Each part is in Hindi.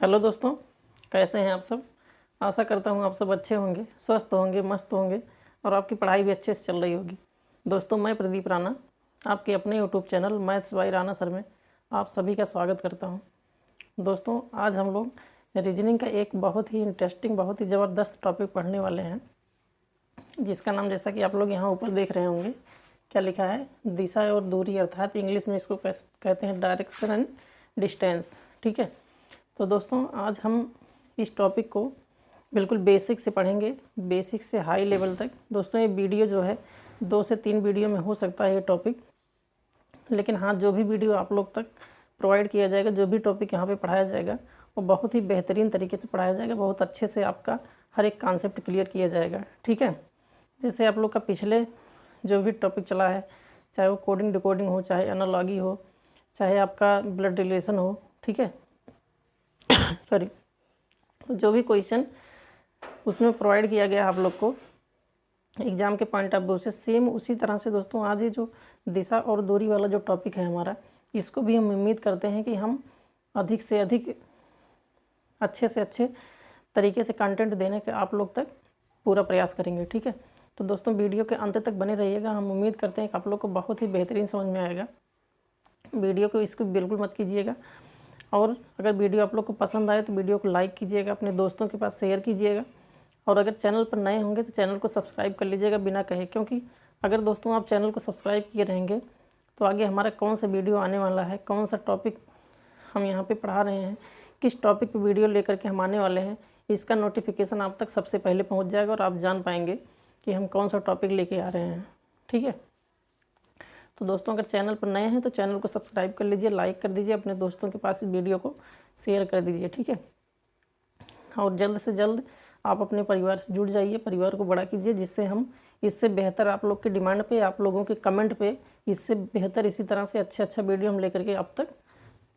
हेलो दोस्तों, कैसे हैं आप सब। आशा करता हूं आप सब अच्छे होंगे, स्वस्थ होंगे, मस्त होंगे और आपकी पढ़ाई भी अच्छे से चल रही होगी। दोस्तों, मैं प्रदीप राणा आपके अपने YouTube channel maths by Rana sir में आप सभी का स्वागत करता हूं। दोस्तों, आज हम लोग रीजनिंग का एक बहुत ही इंटरेस्टिंग, बहुत ही ज़बरदस्त टॉपिक पढ़ने वाले हैं, जिसका नाम जैसा कि आप लोग यहाँ ऊपर देख रहे होंगे क्या लिखा है, दिशा और दूरी, अर्थात इंग्लिश में इसको कहते हैं डायरेक्शन एंड डिस्टेंस। ठीक है, तो दोस्तों आज हम इस टॉपिक को बिल्कुल बेसिक से पढ़ेंगे, बेसिक से हाई लेवल तक। दोस्तों, ये वीडियो जो है 2 से 3 वीडियो में हो सकता है ये टॉपिक, लेकिन हाँ, जो भी वीडियो आप लोग तक प्रोवाइड किया जाएगा, जो भी टॉपिक यहाँ पे पढ़ाया जाएगा, वो बहुत ही बेहतरीन तरीके से पढ़ाया जाएगा, बहुत अच्छे से आपका हर एक कॉन्सेप्ट क्लियर किया जाएगा। ठीक है, जैसे आप लोग का पिछले जो भी टॉपिक चला है, चाहे वो कोडिंग डिकोडिंग हो, चाहे एनालॉजी हो, चाहे आपका ब्लड रिलेशन हो, ठीक है सॉरी, तो जो भी क्वेश्चन उसमें प्रोवाइड किया गया आप लोग को एग्ज़ाम के पॉइंट ऑफ व्यू से, सेम उसी तरह से दोस्तों आज ये जो दिशा और दूरी वाला जो टॉपिक है हमारा, इसको भी हम उम्मीद करते हैं कि हम अधिक से अधिक अच्छे से अच्छे तरीके से कंटेंट देने के आप लोग तक पूरा प्रयास करेंगे। ठीक है, तो दोस्तों वीडियो के अंत तक बने रहिएगा। हम उम्मीद करते हैं कि आप लोग को बहुत ही बेहतरीन समझ में आएगा। वीडियो को इसको बिल्कुल मत कीजिएगा, और अगर वीडियो आप लोग को पसंद आए तो वीडियो को लाइक कीजिएगा, अपने दोस्तों के पास शेयर कीजिएगा, और अगर चैनल पर नए होंगे तो चैनल को सब्सक्राइब कर लीजिएगा बिना कहे, क्योंकि अगर दोस्तों आप चैनल को सब्सक्राइब किए रहेंगे तो आगे हमारा कौन सा वीडियो आने वाला है, कौन सा टॉपिक हम यहाँ पे पढ़ा रहे हैं, किस टॉपिक पे वीडियो लेकर के हम आने वाले हैं, इसका नोटिफिकेशन आप तक सबसे पहले पहुँच जाएगा और आप जान पाएंगे कि हम कौन सा टॉपिक लेके आ रहे हैं। ठीक है, तो दोस्तों अगर चैनल पर नए हैं तो चैनल को सब्सक्राइब कर लीजिए, लाइक कर दीजिए, अपने दोस्तों के पास इस वीडियो को शेयर कर दीजिए। ठीक है, और जल्द से जल्द आप अपने परिवार से जुड़ जाइए, परिवार को बड़ा कीजिए, जिससे हम इससे बेहतर आप लोग की डिमांड पे, आप लोगों के कमेंट पे इससे बेहतर इसी तरह से अच्छा वीडियो हम लेकर के अब तक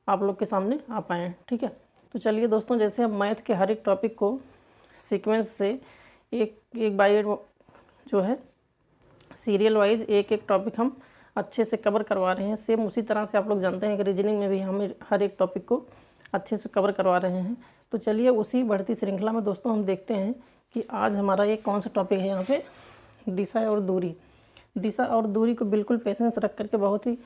आप लोग के सामने आ पाएँ। ठीक है, तो चलिए दोस्तों, जैसे हम मैथ के हर एक टॉपिक को सीक्वेंस से एक बाय जो है सीरियल वाइज एक एक टॉपिक हम अच्छे से कवर करवा रहे हैं, सेम उसी तरह से आप लोग जानते हैं कि रीजनिंग में भी हम हर एक टॉपिक को अच्छे से कवर करवा रहे हैं। तो चलिए उसी बढ़ती श्रृंखला में दोस्तों हम देखते हैं कि आज हमारा ये कौन सा टॉपिक है। यहाँ पे दिशा और दूरी, दिशा और दूरी को बिल्कुल पेशेंस रख करके, बहुत ही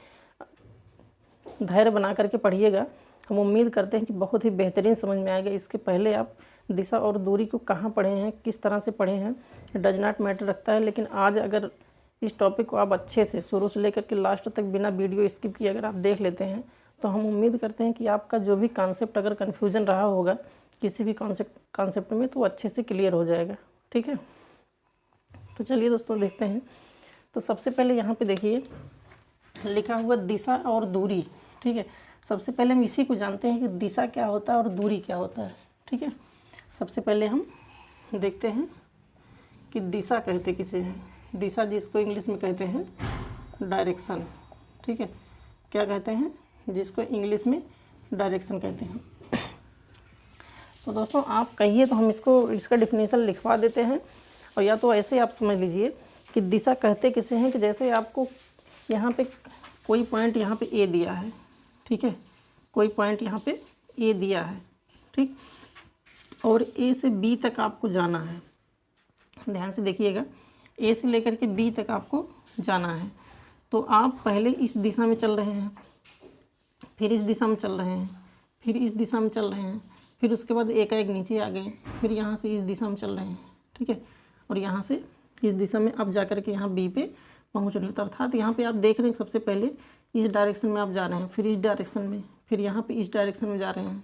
धैर्य बना करके पढ़िएगा। हम उम्मीद करते हैं कि बहुत ही बेहतरीन समझ में आएगा। इसके पहले आप दिशा और दूरी को कहाँ पढ़े हैं, किस तरह से पढ़े हैं, डज नॉट मैटर रखता है, लेकिन आज अगर इस टॉपिक को आप अच्छे से शुरू से लेकर के लास्ट तक बिना वीडियो स्किप किए अगर आप देख लेते हैं तो हम उम्मीद करते हैं कि आपका जो भी कॉन्सेप्ट अगर कन्फ्यूजन रहा होगा किसी भी कॉन्सेप्ट में, तो वो अच्छे से क्लियर हो जाएगा। ठीक है, तो चलिए दोस्तों देखते हैं। तो सबसे पहले यहाँ पे देखिए लिखा हुआ दिशा और दूरी। ठीक है, सबसे पहले हम इसी को जानते हैं कि दिशा क्या होता है और दूरी क्या होता है। ठीक है, सबसे पहले हम देखते हैं कि दिशा कहते किसे हैं। दिशा जिसको इंग्लिश में कहते हैं डायरेक्शन। ठीक है, क्या कहते हैं, जिसको इंग्लिश में डायरेक्शन कहते हैं। तो दोस्तों आप कहिए तो हम इसका डिफिनेशन लिखवा देते हैं, और या तो ऐसे आप समझ लीजिए कि दिशा कहते किसे हैं कि जैसे आपको यहाँ पे कोई पॉइंट यहाँ पे ए दिया है। ठीक है, कोई पॉइंट यहाँ पे ए दिया है, ठीक, और ए से बी तक आपको जाना है। ध्यान से देखिएगा, ए से लेकर के बी तक आपको जाना है। तो आप पहले इस दिशा में चल रहे हैं, फिर इस दिशा में चल रहे हैं, फिर इस दिशा में चल रहे हैं, फिर उसके बाद एक नीचे आ गए, फिर यहाँ से इस दिशा में चल रहे हैं। ठीक है, और यहाँ से इस दिशा में अब जा कर के यहाँ बी पे पहुँच रहे हैं। तो अर्थात यहाँ पे आप देख रहे हैं सबसे पहले इस डायरेक्शन में आप जा रहे हैं, फिर इस डायरेक्शन में, फिर यहाँ पे इस डायरेक्शन में जा रहे हैं,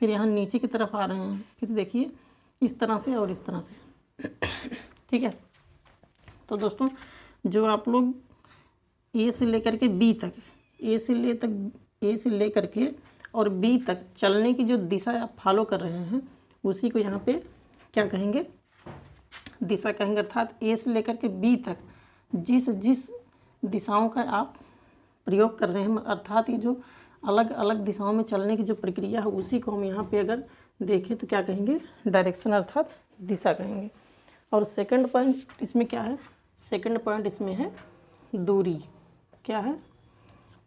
फिर यहाँ नीचे की तरफ आ रहे हैं, फिर देखिए इस तरह से और इस तरह से। ठीक है, तो दोस्तों जो आप लोग ए से लेकर के बी तक, ए से लेकर के और बी तक चलने की जो दिशा आप फॉलो कर रहे हैं, उसी को यहाँ पे क्या कहेंगे, दिशा कहेंगे। अर्थात ए से लेकर के बी तक जिस दिशाओं का आप प्रयोग कर रहे हैं, अर्थात ये जो अलग अलग दिशाओं में चलने की जो प्रक्रिया है, उसी को हम यहाँ पे अगर देखें तो क्या कहेंगे, डायरेक्शन अर्थात दिशा कहेंगे। और सेकंड पॉइंट इसमें क्या है, सेकंड पॉइंट इसमें है दूरी। क्या है,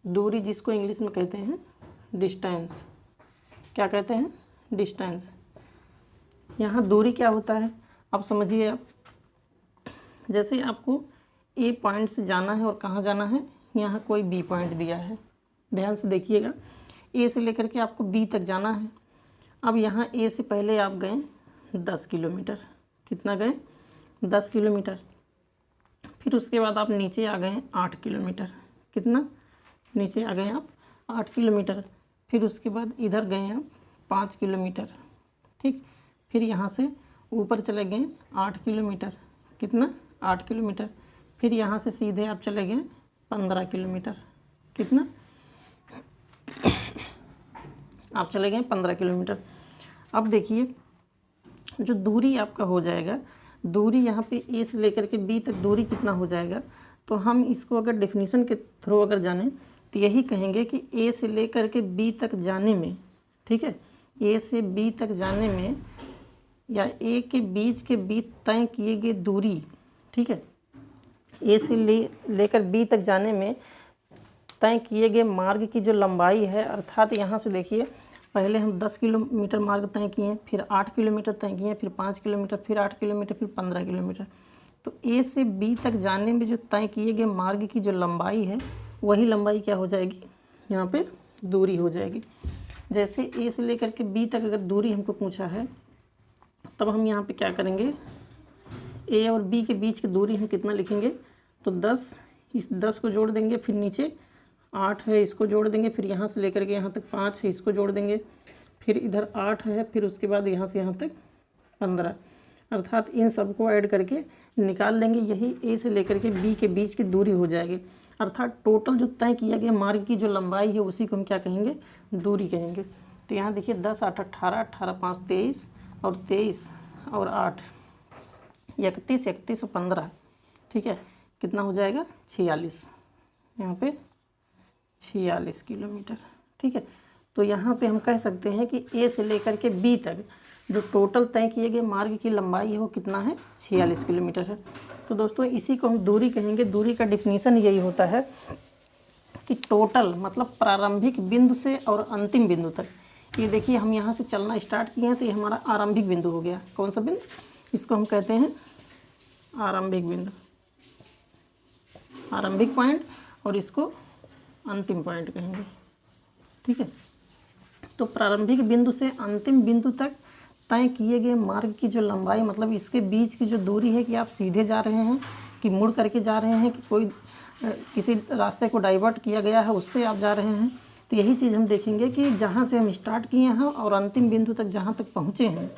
दूरी, जिसको इंग्लिश में कहते हैं डिस्टेंस। क्या कहते हैं, डिस्टेंस। यहाँ दूरी क्या होता है अब समझिए आप। जैसे आपको ए पॉइंट से जाना है और कहाँ जाना है, यहाँ कोई बी पॉइंट दिया है, ध्यान से देखिएगा। ए से लेकर के आपको बी तक जाना है। अब यहाँ ए से पहले आप गए 10 किलोमीटर, कितना गए 10 किलोमीटर। फिर उसके बाद आप नीचे आ गए 8 किलोमीटर, कितना नीचे आ गए आप 8 किलोमीटर। फिर उसके बाद इधर गए आप 5 किलोमीटर, ठीक। फिर यहाँ से ऊपर चले गए 8 किलोमीटर, कितना 8 किलोमीटर। फिर यहाँ से सीधे आप चले गए 15 किलोमीटर, कितना आप चले गए 15 किलोमीटर। अब देखिए जो दूरी आपका हो जाएगा, दूरी यहाँ पे ए से लेकर के बी तक दूरी कितना हो जाएगा, तो हम इसको अगर डेफिनेशन के थ्रू अगर जानें तो यही कहेंगे कि ए से लेकर के बी तक जाने में, ठीक है, ए से बी तक जाने में या ए के बीच के बीच तय किए गए दूरी, ठीक है, ए से लेकर बी तक जाने में तय किए गए मार्ग की जो लंबाई है, अर्थात यहाँ से देखिए पहले हम 10 किलोमीटर मार्ग तय किए, फिर 8 किलोमीटर तय किए, फिर 5 किलोमीटर, फिर 8 किलोमीटर, फिर 15 किलोमीटर। तो ए से बी तक जाने में जो तय किए गए मार्ग की जो लंबाई है, वही लंबाई क्या हो जाएगी, यहाँ पे दूरी हो जाएगी। जैसे ए से लेकर के बी तक अगर दूरी हमको पूछा है, तब हम यहाँ पे क्या करेंगे, ए और बी के बीच की दूरी हम कितना लिखेंगे, तो 10, इस 10 को जोड़ देंगे, फिर नीचे 8 है इसको जोड़ देंगे, फिर यहाँ से लेकर के यहाँ तक 5 है इसको जोड़ देंगे, फिर इधर 8 है, फिर उसके बाद यहाँ से यहाँ तक 15, अर्थात इन सबको ऐड करके निकाल लेंगे, यही ए से लेकर के बी के बीच की दूरी हो जाएगी। अर्थात टोटल जो तय किया गया मार्ग की जो लंबाई है उसी को हम क्या कहेंगे, दूरी कहेंगे। तो यहाँ देखिए 10 8 18, 18 5 23 और 23 और 8 31, 31 और 15, ठीक है, कितना हो जाएगा 46, यहाँ पे 46 किलोमीटर, ठीक है। तो यहाँ पे हम कह सकते हैं कि ए से लेकर के बी तक जो टोटल तय किए गए मार्ग की लंबाई है वो कितना है, 46 किलोमीटर है। तो दोस्तों इसी को हम दूरी कहेंगे। दूरी का डिफिनीशन यही होता है कि टोटल मतलब प्रारंभिक बिंदु से और अंतिम बिंदु तक। ये देखिए हम यहाँ से चलना स्टार्ट किए हैं तो ये हमारा आरंभिक बिंदु हो गया। कौन सा बिंदु, इसको हम कहते हैं आरंभिक बिंदु, आरंभिक पॉइंट, और इसको अंतिम पॉइंट कहेंगे, ठीक है। तो प्रारंभिक बिंदु से अंतिम बिंदु तक तय किए गए मार्ग की जो लंबाई, मतलब इसके बीच की जो दूरी है कि आप सीधे जा रहे हैं कि मुड़ करके जा रहे हैं कि कोई किसी रास्ते को डाइवर्ट किया गया है उससे आप जा रहे हैं, तो यही चीज़ हम देखेंगे कि जहाँ से हम स्टार्ट किए हैं और अंतिम बिंदु तक जहाँ तक पहुँचे हैं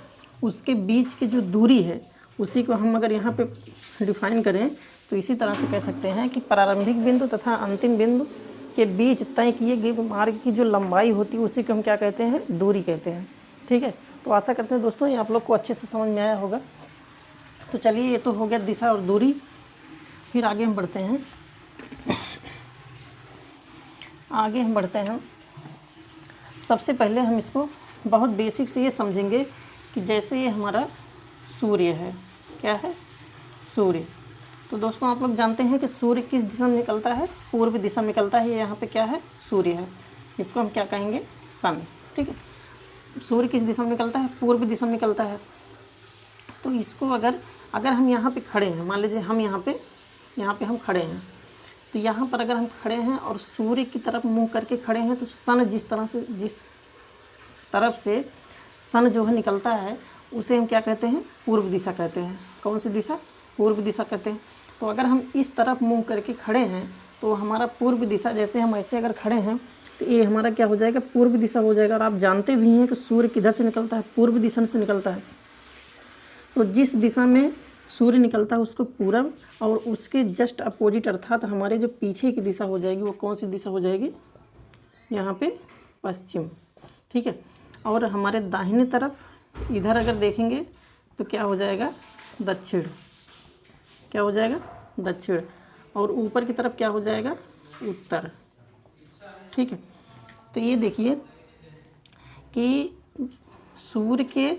उसके बीच की जो दूरी है उसी को हम अगर यहाँ पे डिफाइन करें तो इसी तरह से कह सकते हैं कि प्रारंभिक बिंदु तथा अंतिम बिंदु के बीच तय किए गए मार्ग की जो लंबाई होती है उसी को हम क्या कहते हैं, दूरी कहते हैं, ठीक है। तो आशा करते हैं दोस्तों ये आप लोग को अच्छे से समझ में आया होगा। तो चलिए ये तो हो गया दिशा और दूरी। फिर आगे हम बढ़ते हैं, आगे हम बढ़ते हैं। सबसे पहले हम इसको बहुत बेसिक से ये समझेंगे कि जैसे ये हमारा सूर्य है, क्या है, सूर्य। तो दोस्तों आप लोग जानते हैं कि सूर्य किस दिशा में निकलता है, पूर्व दिशा में निकलता है। ये यहाँ पे क्या है, सूर्य है, इसको हम क्या कहेंगे, सन, ठीक है। सूर्य किस दिशा में निकलता है, पूर्व दिशा में निकलता है। तो इसको अगर हम यहाँ पे खड़े हैं, मान लीजिए हम यहाँ पे हम खड़े हैं, तो यहाँ पर अगर हम खड़े हैं और सूर्य की तरफ मुँह करके खड़े हैं तो सन जिस तरफ से सन जो है निकलता है उसे हम क्या कहते हैं, पूर्व दिशा कहते हैं। कौन सी दिशा, पूर्व दिशा कहते हैं। तो अगर हम इस तरफ मुंह करके खड़े हैं तो हमारा पूर्व दिशा, जैसे हम ऐसे अगर खड़े हैं तो ये हमारा क्या हो जाएगा, पूर्व दिशा हो जाएगा। और आप जानते भी हैं कि सूर्य किधर से निकलता है, पूर्व दिशा से निकलता है। तो जिस दिशा में सूर्य निकलता है उसको पूर्व, और उसके जस्ट अपोजिट अर्थात हमारे जो पीछे की दिशा हो जाएगी वो कौन सी दिशा हो जाएगी, यहाँ पे पश्चिम, ठीक है। और हमारे दाहिने तरफ इधर अगर देखेंगे तो क्या हो जाएगा, दक्षिण, क्या हो जाएगा, दक्षिण। और ऊपर की तरफ क्या हो जाएगा, उत्तर, ठीक है। तो ये देखिए कि सूर्य के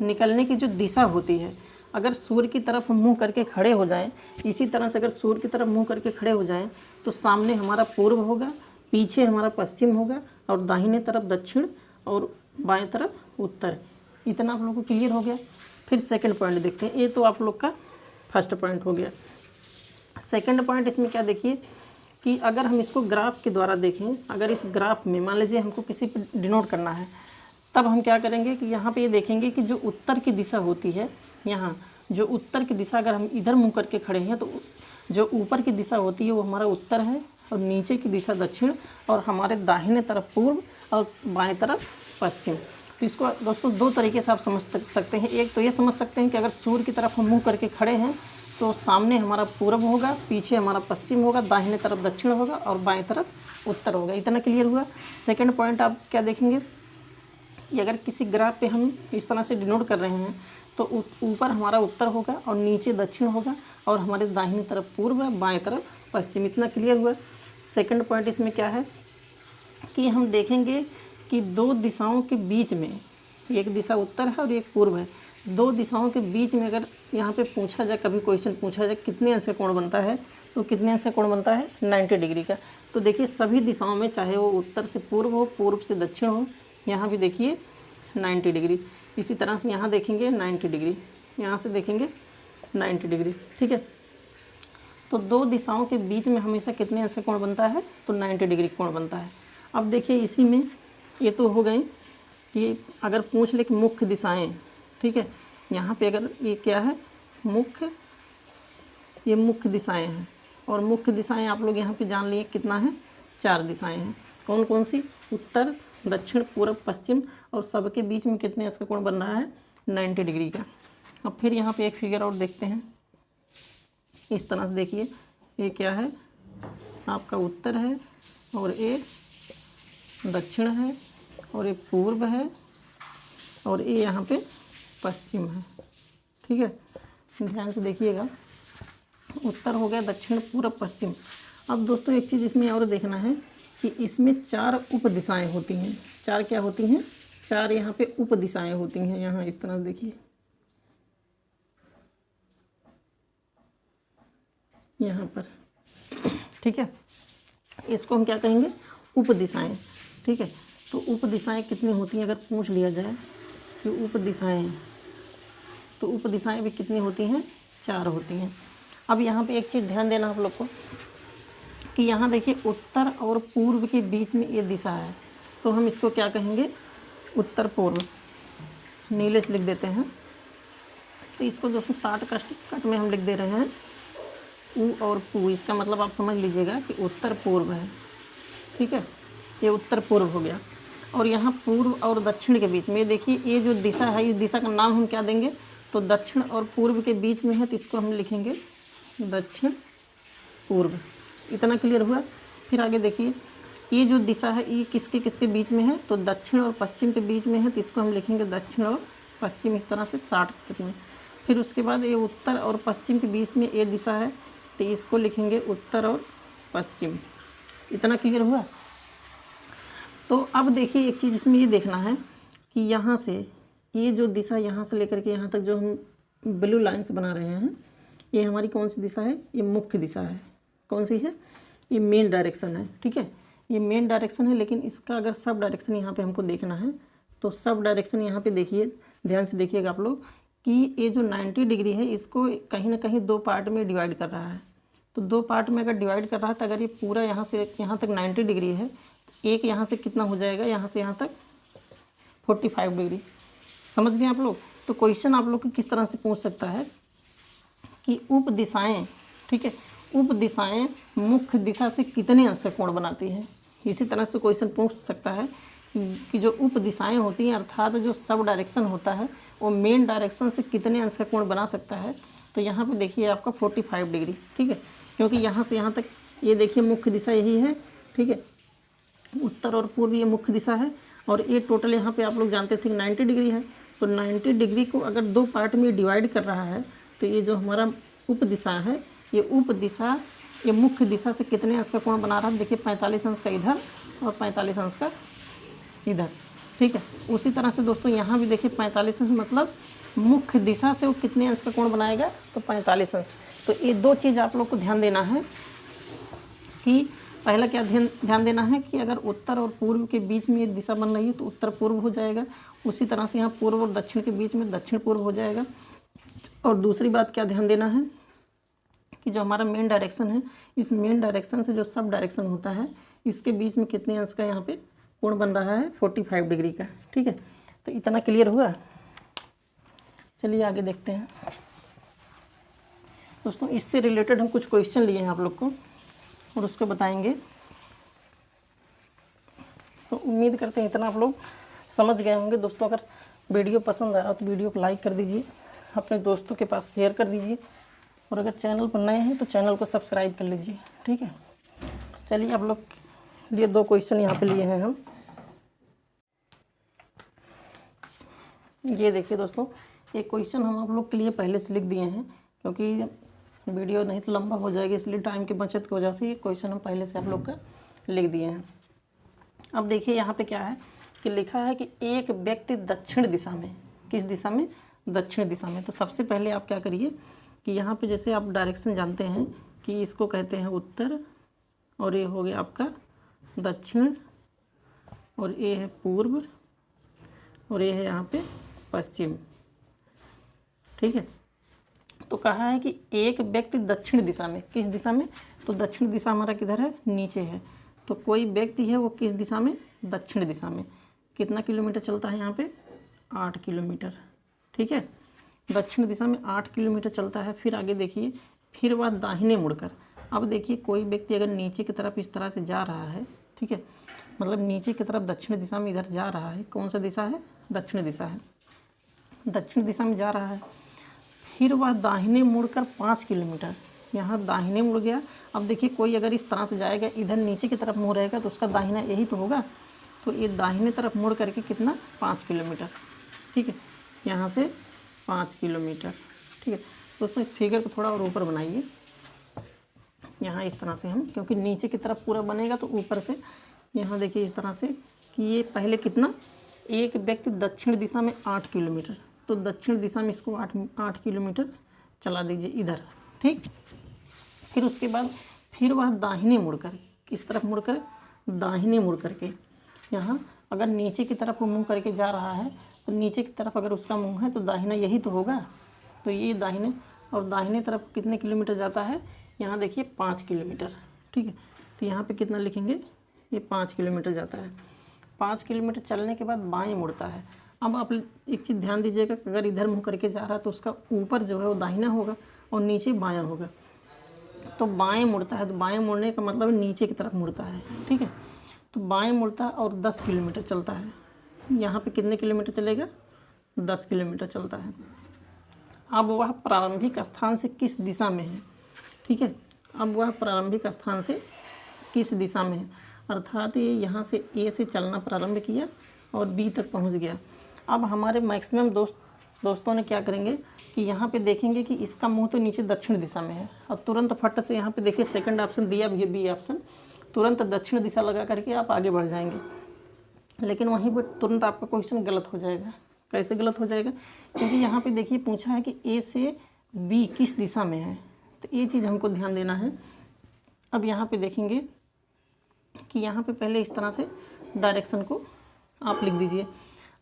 निकलने की जो दिशा होती है, अगर सूर्य की तरफ हम मुँह करके खड़े हो जाएं, इसी तरह से अगर सूर्य की तरफ मुँह करके खड़े हो जाएं तो सामने हमारा पूर्व होगा, पीछे हमारा पश्चिम होगा, और दाहिने तरफ दक्षिण और बाएं तरफ उत्तर। इतना आप लोग को क्लियर हो गया। फिर सेकंड पॉइंट देखते हैं। ये तो आप लोग का फर्स्ट पॉइंट हो गया। सेकंड पॉइंट इसमें क्या देखिए कि अगर हम इसको ग्राफ के द्वारा देखें, अगर इस ग्राफ में मान लीजिए हमको किसी पे डिनोट करना है, तब हम क्या करेंगे कि यहाँ पे ये देखेंगे कि जो उत्तर की दिशा होती है, यहाँ जो उत्तर की दिशा अगर हम इधर मुँह करके खड़े हैं तो जो ऊपर की दिशा होती है वो हमारा उत्तर है, और नीचे की दिशा दक्षिण, और हमारे दाहिने तरफ पूर्व और बाएं तरफ पश्चिम। तो इसको दोस्तों दो तरीके से आप समझ सकते हैं। एक तो ये समझ सकते हैं कि अगर सूर्य की तरफ हम मुँह करके खड़े हैं तो सामने हमारा पूर्व होगा, पीछे हमारा पश्चिम होगा, दाहिने तरफ दक्षिण होगा और बाएं तरफ उत्तर होगा। इतना क्लियर हुआ। सेकंड पॉइंट आप क्या देखेंगे कि अगर किसी ग्राफ पे हम इस तरह से डिनोट कर रहे हैं तो ऊपर हमारा उत्तर होगा और नीचे दक्षिण होगा, और हमारे दाहिनी तरफ पूर्व है, बाएं तरफ पश्चिम। इतना क्लियर हुआ। सेकंड पॉइंट इसमें क्या है कि हम देखेंगे कि दो दिशाओं के बीच में, एक दिशा उत्तर है और एक पूर्व है, दो दिशाओं के बीच में अगर यहाँ पे पूछा जाए, कभी क्वेश्चन पूछा जाए कितने अंश का कोण बनता है, तो कितने अंश का कोण बनता है 90 डिग्री का। तो देखिए सभी दिशाओं में, चाहे वो उत्तर से पूर्व हो, पूर्व से दक्षिण हो, यहाँ भी देखिए 90 डिग्री। इसी तरह से यहाँ देखेंगे 90 डिग्री, यहाँ से देखेंगे 90 डिग्री। ठीक है, तो दो दिशाओं के बीच में हमेशा कितने अंश का कोण बनता है, तो 90 डिग्री कोण बनता है। अब देखिए इसी में ये तो हो गई कि अगर पूछ ले कि मुख्य दिशाएं, ठीक है, यहाँ पे अगर ये क्या है मुख्य, ये मुख्य दिशाएं हैं, और मुख्य दिशाएं आप लोग यहाँ पे जान लिए कितना है, 4 दिशाएं हैं। कौन कौन सी, उत्तर, दक्षिण, पूर्व, पश्चिम, और सबके बीच में कितने इसका कोण बन रहा है 90 डिग्री का। अब फिर यहाँ पे एक फिगर और देखते हैं। इस तरह से देखिए, ये क्या है आपका उत्तर है, और ये दक्षिण है, और ये पूर्व है, और ये यहाँ पे पश्चिम है। ठीक है, ध्यान से देखिएगा, उत्तर हो गया, दक्षिण, पूर्व, पश्चिम। अब दोस्तों एक चीज़ इसमें और देखना है कि इसमें 4 उप दिशाएँ होती हैं। 4 क्या होती हैं, 4 यहाँ पे उप दिशाएँ होती हैं। यहाँ इस तरह से देखिए, यहाँ पर, ठीक है, इसको हम क्या कहेंगे, उप दिशाएँ। ठीक है, तो उप दिशाएँ कितनी होती हैं, अगर पूछ लिया जाए कि उप दिशाएँ, तो उप दिशाएँ भी कितनी होती हैं, 4 होती हैं। अब यहाँ पे एक चीज़ ध्यान देना आप लोग को कि यहाँ देखिए उत्तर और पूर्व के बीच में ये दिशा है, तो हम इसको क्या कहेंगे, उत्तर पूर्व। नीले से लिख देते हैं, तो इसको दोस्तों 60 कट में हम लिख दे रहे हैं ऊ और पू। इसका मतलब आप समझ लीजिएगा कि उत्तर पूर्व है। ठीक है, ये उत्तर पूर्व हो गया। और यहाँ पूर्व और दक्षिण के बीच में देखिए ये जो दिशा है, इस दिशा का नाम हम क्या देंगे, तो दक्षिण और पूर्व के बीच में है, तो इसको हम लिखेंगे दक्षिण पूर्व। इतना क्लियर हुआ। फिर आगे देखिए, ये जो दिशा है ये किसके किसके बीच में है, तो दक्षिण और पश्चिम के बीच में है, तो इसको हम लिखेंगे दक्षिण और पश्चिम, इस तरह से 60 में। फिर उसके बाद ये उत्तर और पश्चिम के बीच में ये दिशा है, तो इसको लिखेंगे उत्तर और पश्चिम। इतना क्लियर हुआ। तो अब देखिए एक चीज़ इसमें ये देखना है कि यहाँ से ये जो दिशा यहाँ से लेकर के यहाँ तक जो हम ब्लू लाइन से बना रहे हैं, ये हमारी कौन सी दिशा है, ये मुख्य दिशा है। कौन सी है, ये मेन डायरेक्शन है। ठीक है, ये मेन डायरेक्शन है, लेकिन इसका अगर सब डायरेक्शन यहाँ पे हमको देखना है, तो सब डायरेक्शन यहाँ पे देखिए, ध्यान से देखिएगा आप लोग कि ये जो 90 डिग्री है इसको कहीं ना कहीं 2 पार्ट में डिवाइड कर रहा है। तो 2 पार्ट में अगर डिवाइड कर रहा है, तो अगर ये पूरा यहाँ से यहाँ तक 90 डिग्री है, एक यहाँ से कितना हो जाएगा, यहाँ से यहाँ तक 45 डिग्री। समझ गए आप लोग। तो क्वेश्चन आप लोग को किस तरह से पूछ सकता है कि उप दिशाएँ, ठीक है, उप दिशाएँ मुख्य दिशा से कितने अंश का कोण बनाती हैं। इसी तरह से क्वेश्चन पूछ सकता है कि जो उप दिशाएँ होती हैं, अर्थात जो सब डायरेक्शन होता है, वो मेन डायरेक्शन से कितने अंश का कोण बना सकता है। तो यहाँ पे देखिए आपका 45 डिग्री। ठीक है, क्योंकि यहाँ से यहाँ तक ये देखिए मुख्य दिशा यही है। ठीक है, उत्तर और पूर्व ये मुख्य दिशा है, और ये टोटल यहाँ पे आप लोग जानते थे 90 डिग्री है। तो 90 डिग्री को अगर 2 पार्ट में डिवाइड कर रहा है, तो ये जो हमारा उप दिशा है, ये उप दिशा ये मुख्य दिशा से कितने अंश का कोण बना रहा है, देखिए 45 अंश का इधर और 45 अंश का इधर। ठीक है, उसी तरह से दोस्तों यहाँ भी देखिए 45 अंश, मतलब मुख्य दिशा से वो कितने अंश का कोण बनाएगा, तो 45 अंश। तो ये 2 चीज़ आप लोग को ध्यान देना है कि पहला क्या ध्यान देना है कि अगर उत्तर और पूर्व के बीच में ये दिशा बन रही है तो उत्तर पूर्व हो जाएगा। उसी तरह से यहाँ पूर्व और दक्षिण के बीच में दक्षिण पूर्व हो जाएगा। और दूसरी बात क्या ध्यान देना है कि जो हमारा मेन डायरेक्शन है, इस मेन डायरेक्शन से जो सब डायरेक्शन होता है इसके बीच में कितने अंश का यहाँ पे कोण बन रहा है, 45 डिग्री का। ठीक है, तो इतना क्लियर हुआ। चलिए आगे देखते हैं दोस्तों। इससे रिलेटेड हम कुछ क्वेश्चन लिए हैं आप लोग को और उसको बताएंगे। तो उम्मीद करते हैं इतना आप लोग समझ गए होंगे। दोस्तों अगर वीडियो पसंद आया तो वीडियो को लाइक कर दीजिए, अपने दोस्तों के पास शेयर कर दीजिए, और अगर चैनल पर नए हैं तो चैनल को सब्सक्राइब कर लीजिए। ठीक है, चलिए आप लोग लिए 2 क्वेश्चन यहाँ पे लिए हैं हम। ये देखिए दोस्तों, एक क्वेश्चन हम आप लोग के लिए पहले से लिख दिए हैं, क्योंकि वीडियो नहीं तो लंबा हो जाएगा, इसलिए टाइम की बचत की वजह से ये क्वेश्चन हम पहले से आप लोग का लिख दिए हैं। अब देखिए यहाँ पे क्या है कि लिखा है कि एक व्यक्ति दक्षिण दिशा में, किस दिशा में, दक्षिण दिशा में। तो सबसे पहले आप क्या करिए कि यहाँ पे जैसे आप डायरेक्शन जानते हैं कि इसको कहते हैं उत्तर, और ये हो गया आपका दक्षिण, और ये है पूर्व, और ये है यहाँ पे पश्चिम। ठीक है, तो कहा है कि एक व्यक्ति दक्षिण दिशा में, किस दिशा में, तो दक्षिण दिशा हमारा किधर है, नीचे है। तो कोई व्यक्ति है वो किस दिशा में, दक्षिण दिशा में। कितना किलोमीटर चलता है यहाँ पे, 8 किलोमीटर। ठीक है, दक्षिण दिशा में 8 किलोमीटर चलता है। फिर आगे देखिए, फिर वह दाहिने मुड़कर, अब देखिए कोई व्यक्ति अगर नीचे की तरफ इस तरह से जा रहा है, ठीक है, मतलब नीचे की तरफ दक्षिण दिशा में इधर जा रहा है, कौन सा दिशा है, दक्षिण दिशा है, दक्षिण दिशा में जा रहा है। फिर वह दाहिने मुड़कर 5 किलोमीटर, यहाँ दाहिने मुड़ गया। अब देखिए कोई अगर इस तरह से जाएगा, इधर नीचे की तरफ मुड़ रहेगा तो उसका दाहिना यही तो होगा। तो ये दाहिने तरफ मुड़ करके कितना, 5 किलोमीटर। ठीक है, यहाँ से 5 किलोमीटर। ठीक है दोस्तों, इस फिगर को थोड़ा और ऊपर बनाइए, यहाँ इस तरह से हम, क्योंकि नीचे की तरफ पूरा बनेगा तो ऊपर से यहाँ देखिए इस तरह से कि ये पहले कितना, एक व्यक्ति दक्षिण दिशा में 8 किलोमीटर, तो दक्षिण दिशा में इसको 8 किलोमीटर चला दीजिए इधर। ठीक, फिर उसके बाद फिर वह दाहिने मुड़कर, किस तरफ मुड़कर, दाहिने मुड़ करके, यहाँ अगर नीचे की तरफ वो मुँह करके जा रहा है तो नीचे की तरफ अगर उसका मुँह है तो दाहिना यही तो होगा। तो ये दाहिने, और दाहिने तरफ कितने किलोमीटर जाता है, यहाँ देखिए 5 किलोमीटर। ठीक है, तो यहाँ पे कितना लिखेंगे, ये 5 किलोमीटर जाता है। 5 किलोमीटर चलने के बाद बाएं मुड़ता है। अब आप एक चीज़ ध्यान दीजिएगा, अगर इधर मुँह करके जा रहा है तो उसका ऊपर जो है वो दाहिना होगा और नीचे बायां होगा। तो बाएं मुड़ता है, तो बाएं मुड़ने का मतलब नीचे की तरफ मुड़ता है। ठीक है, तो बाएं मुड़ता है और 10 किलोमीटर चलता है। यहाँ पे कितने किलोमीटर चलेगा, 10 किलोमीटर चलता है। अब वह प्रारंभिक स्थान से किस दिशा में है। ठीक है, अब वह प्रारंभिक स्थान से किस दिशा में है, अर्थात ये यहाँ से ए से चलना प्रारंभ किया और बी तक पहुँच गया। अब हमारे मैक्सिमम दोस्तों ने क्या करेंगे कि यहाँ पे देखेंगे कि इसका मुंह तो नीचे दक्षिण दिशा में है। अब तुरंत फट से यहाँ पे देखिए सेकंड ऑप्शन दिया भी है, बी ऑप्शन, तुरंत दक्षिण दिशा लगा करके आप आगे बढ़ जाएंगे। लेकिन वहीं पर तुरंत आपका क्वेश्चन गलत हो जाएगा। कैसे गलत हो जाएगा, क्योंकि यहाँ पे देखिए पूछा है कि ए से बी किस दिशा में है, तो ये चीज़ हमको ध्यान देना है। अब यहाँ पे देखेंगे कि यहाँ पे पहले इस तरह से डायरेक्शन को आप लिख दीजिए।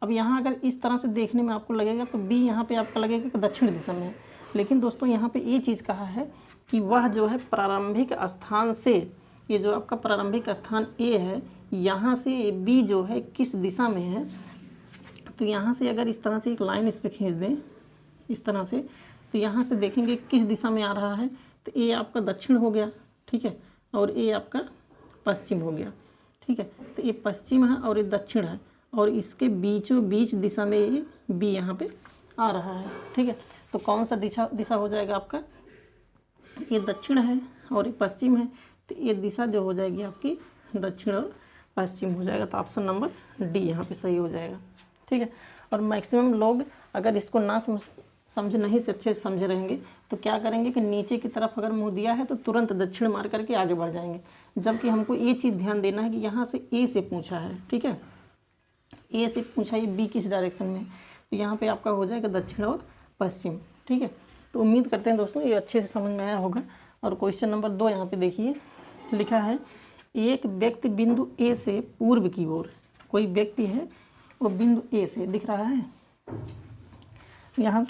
अब यहाँ अगर इस तरह से देखने में आपको लगेगा तो बी यहाँ पे आपका लगेगा कि दक्षिण दिशा में है। लेकिन दोस्तों यहाँ पे ये चीज़ कहा है कि वह जो है प्रारंभिक स्थान से, ये जो आपका प्रारंभिक स्थान ए है, यहाँ से बी जो है किस दिशा में है। तो यहाँ से अगर इस तरह से एक लाइन इस पर खींच दें इस तरह से, तो यहाँ से देखेंगे किस दिशा में आ रहा है, तो ए आपका दक्षिण हो गया। ठीक है, और ए आपका पश्चिम हो गया। ठीक है, तो ये पश्चिम है और ये दक्षिण है, और इसके बीचों बीच दिशा में ये बी यहाँ पे आ रहा है। ठीक है, तो कौन सा दिशा हो जाएगा आपका, ये दक्षिण है और ये पश्चिम है, तो ये दिशा जो हो जाएगी आपकी दक्षिण और पश्चिम हो जाएगा। तो ऑप्शन नंबर डी यहाँ पे सही हो जाएगा। ठीक है, और मैक्सिमम लोग अगर इसको ना समझ नहीं से अच्छे से समझ रहेंगे तो क्या करेंगे कि नीचे की तरफ अगर मुँह दिया है तो तुरंत दक्षिण मार करके आगे बढ़ जाएंगे, जबकि हमको ये चीज़ ध्यान देना है कि यहाँ से ए से पूछा है। ठीक है, ए से पूछा है बी किस डायरेक्शन में, तो यहाँ पे आपका हो जाएगा दक्षिण और पश्चिम। ठीक है, तो उम्मीद करते हैं दोस्तों ये अच्छे से समझ में आया होगा। और क्वेश्चन नंबर 2 यहाँ पे देखिए लिखा है, एक व्यक्ति बिंदु ए से पूर्व की ओर, कोई व्यक्ति है वो बिंदु ए से दिख रहा है। यहाँ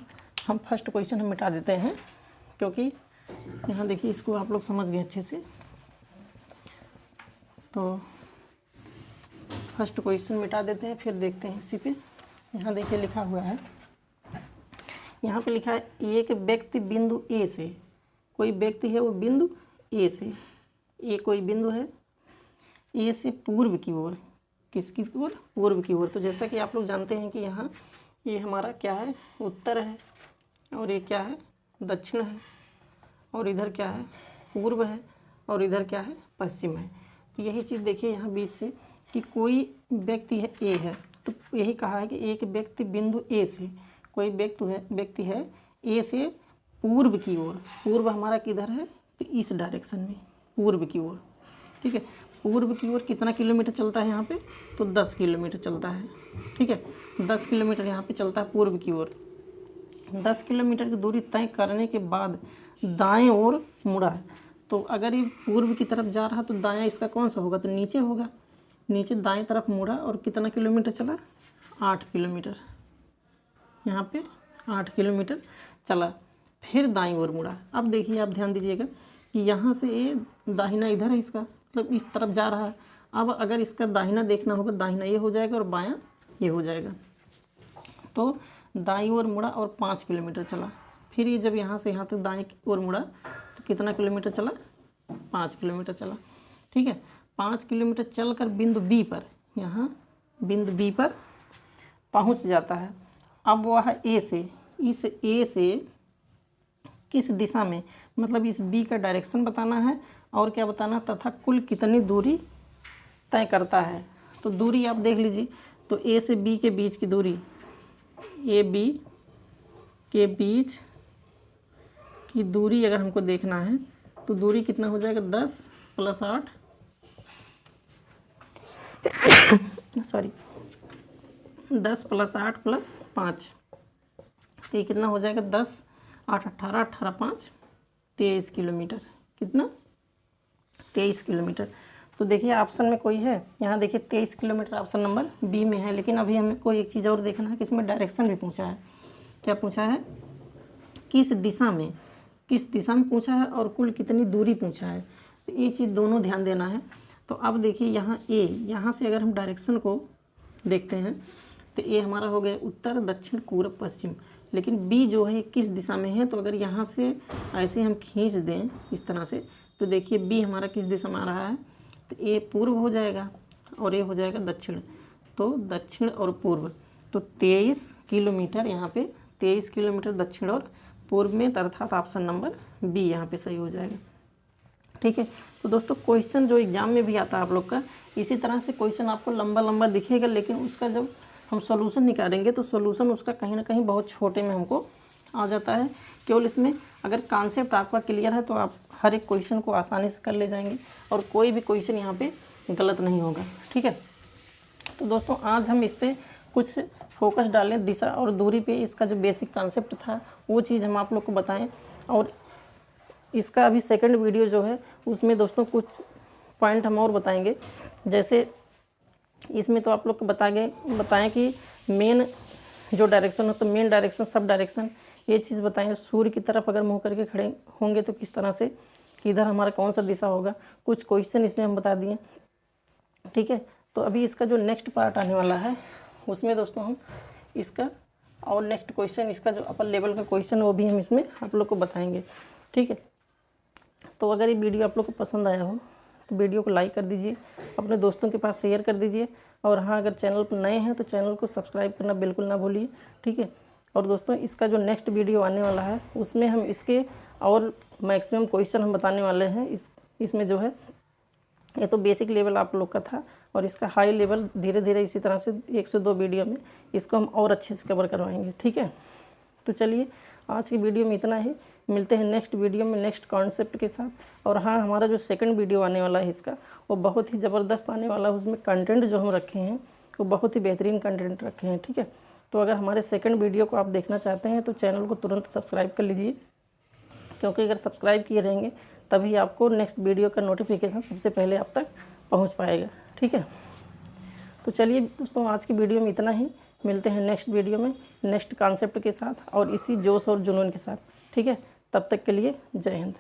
हम फर्स्ट क्वेश्चन हम मिटा देते हैं, क्योंकि यहाँ देखिए इसको आप लोग समझ गए अच्छे से। तो फर्स्ट क्वेश्चन मिटा देते हैं, फिर देखते हैं इसी पे। यहाँ देखिए लिखा हुआ है, यहाँ पे लिखा है एक व्यक्ति बिंदु ए से, कोई व्यक्ति है वो बिंदु ए से, ए कोई बिंदु है ए से पूर्व की ओर, किसकी ओर? पूर्व की ओर। तो जैसा कि आप लोग जानते हैं कि यहाँ ये हमारा क्या है? उत्तर है, और ये क्या है? दक्षिण है, और इधर क्या है? पूर्व है, और इधर क्या है? पश्चिम है। तो यही चीज़ देखिए यहाँ बीच से कि कोई व्यक्ति है ए है, तो यही कहा है कि एक व्यक्ति बिंदु ए से, कोई व्यक्ति है ए से पूर्व की ओर। पूर्व हमारा किधर है? तो इस डायरेक्शन में, पूर्व की ओर। ठीक है, पूर्व की ओर कितना किलोमीटर चलता है यहाँ पे? तो 10 किलोमीटर चलता है। ठीक है, 10 किलोमीटर यहाँ पे चलता है पूर्व की ओर। 10 किलोमीटर की दूरी तय करने के बाद दाएं ओर मुड़ा। तो अगर ये पूर्व की तरफ जा रहा तो दायां इसका कौन सा होगा? तो नीचे होगा। नीचे दाएं तरफ मुड़ा और कितना किलोमीटर चला? 8 किलोमीटर। यहाँ पे 8 किलोमीटर चला, फिर दाईं ओर मुड़ा। अब देखिए, आप ध्यान दीजिएगा कि यहाँ से ये दाहिना इधर है, इसका मतलब इस तरफ जा रहा है। अब अगर इसका दाहिना देखना होगा, दाहिना ये हो जाएगा और बायां ये हो जाएगा। तो दाईं ओर मुड़ा और 5 किलोमीटर चला। फिर ये जब यहाँ से यहाँ तक दाईं ओर मुड़ा तो कितना किलोमीटर चला? 5 किलोमीटर चला। ठीक है, 5 किलोमीटर चलकर बिंदु बी पर, यहाँ बिंदु बी पर पहुँच जाता है। अब वह ए से, इस ए से किस दिशा में, मतलब इस बी का डायरेक्शन बताना है और क्या बताना, तथा कुल कितनी दूरी तय करता है। तो दूरी आप देख लीजिए, तो ए से बी के बीच की दूरी, ए बी के बीच की दूरी अगर हमको देखना है तो दूरी कितना हो जाएगा? 10 + 8 सॉरी 10 + 8 + 5, तो ये कितना हो जाएगा? 10 8 18 18 5 23 किलोमीटर। कितना? 23 किलोमीटर। तो देखिए ऑप्शन में कोई है, यहाँ देखिए 23 किलोमीटर ऑप्शन नंबर बी में है। लेकिन अभी हमें कोई एक चीज़ और देखना है कि इसमें डायरेक्शन भी पूछा है। क्या पूछा है? किस दिशा में, किस दिशा में पूछा है और कुल कितनी दूरी पूछा है। तो ये चीज़ दोनों ध्यान देना है। तो अब देखिए यहाँ ए, यहाँ से अगर हम डायरेक्शन को देखते हैं तो ए हमारा हो गया उत्तर, दक्षिण, पूर्व, पश्चिम। लेकिन बी जो है किस दिशा में है? तो अगर यहाँ से ऐसे हम खींच दें इस तरह से, तो देखिए बी हमारा किस दिशा में आ रहा है? तो ए पूर्व हो जाएगा और ए हो जाएगा दक्षिण। तो दक्षिण और पूर्व, तो 23 किलोमीटर यहाँ पे, 23 किलोमीटर दक्षिण और पूर्व में, अर्थात ऑप्शन नंबर बी यहाँ पे सही हो जाएगा। ठीक है, तो दोस्तों क्वेश्चन जो एग्जाम में भी आता है आप लोग का, इसी तरह से क्वेश्चन आपको लंबा लंबा दिखेगा, लेकिन उसका जब हम सॉल्यूशन निकालेंगे तो सॉल्यूशन उसका कहीं ना कहीं बहुत छोटे में हमको आ जाता है। केवल इसमें अगर कॉन्सेप्ट आपका क्लियर है तो आप हर एक क्वेश्चन को आसानी से कर ले जाएंगे और कोई भी क्वेश्चन यहाँ पे गलत नहीं होगा। ठीक है, तो दोस्तों आज हम इस पर कुछ फोकस डालें, दिशा और दूरी पे। इसका जो बेसिक कॉन्सेप्ट था वो चीज़ हम आप लोग को बताएं, और इसका अभी सेकंड वीडियो जो है उसमें दोस्तों कुछ पॉइंट हम और बताएंगे। जैसे इसमें तो आप लोग को बताएं कि मेन जो डायरेक्शन हो तो मेन डायरेक्शन, सब डायरेक्शन, ये चीज़ बताएं। सूर्य की तरफ अगर मुँह करके खड़े होंगे तो किस तरह से, इधर हमारा कौन सा दिशा होगा, कुछ क्वेश्चन इसमें हम बता दिए। ठीक है, तो अभी इसका जो नेक्स्ट पार्ट आने वाला है उसमें दोस्तों हम इसका और नेक्स्ट क्वेश्चन, इसका जो अपर लेवल का क्वेश्चन वो भी हम इसमें आप लोग को बताएंगे। ठीक है, तो अगर ये वीडियो आप लोग को पसंद आया हो तो वीडियो को लाइक कर दीजिए, अपने दोस्तों के पास शेयर कर दीजिए, और हाँ अगर चैनल पर नए हैं तो चैनल को सब्सक्राइब करना बिल्कुल ना भूलिए। ठीक है, और दोस्तों इसका जो नेक्स्ट वीडियो आने वाला है उसमें हम इसके और मैक्सिमम क्वेश्चन हम बताने वाले हैं। इसमें जो है ये तो बेसिक लेवल आप लोग का था, और इसका हाई लेवल धीरे धीरे इसी तरह से 1 से 2 वीडियो में इसको हम और अच्छे से कवर करवाएंगे। ठीक है, तो चलिए आज की वीडियो में इतना ही, मिलते हैं नेक्स्ट वीडियो में नेक्स्ट कॉन्सेप्ट के साथ। और हाँ, हमारा जो सेकंड वीडियो आने वाला है इसका वो बहुत ही ज़बरदस्त आने वाला है। उसमें कंटेंट जो हम रखे हैं वो बहुत ही बेहतरीन कंटेंट रखे हैं। ठीक है, तो अगर हमारे सेकंड वीडियो को आप देखना चाहते हैं तो चैनल को तुरंत सब्सक्राइब कर लीजिए, क्योंकि अगर सब्सक्राइब किए रहेंगे तभी आपको नेक्स्ट वीडियो का नोटिफिकेशन सबसे पहले आप तक पहुंच पाएगा। ठीक है, तो चलिए दोस्तों आज की वीडियो में इतना ही। मिलते हैं नेक्स्ट वीडियो में नेक्स्ट कॉन्सेप्ट के साथ और इसी जोश और जुनून के साथ। ठीक है, तब तक के लिए जय हिंद।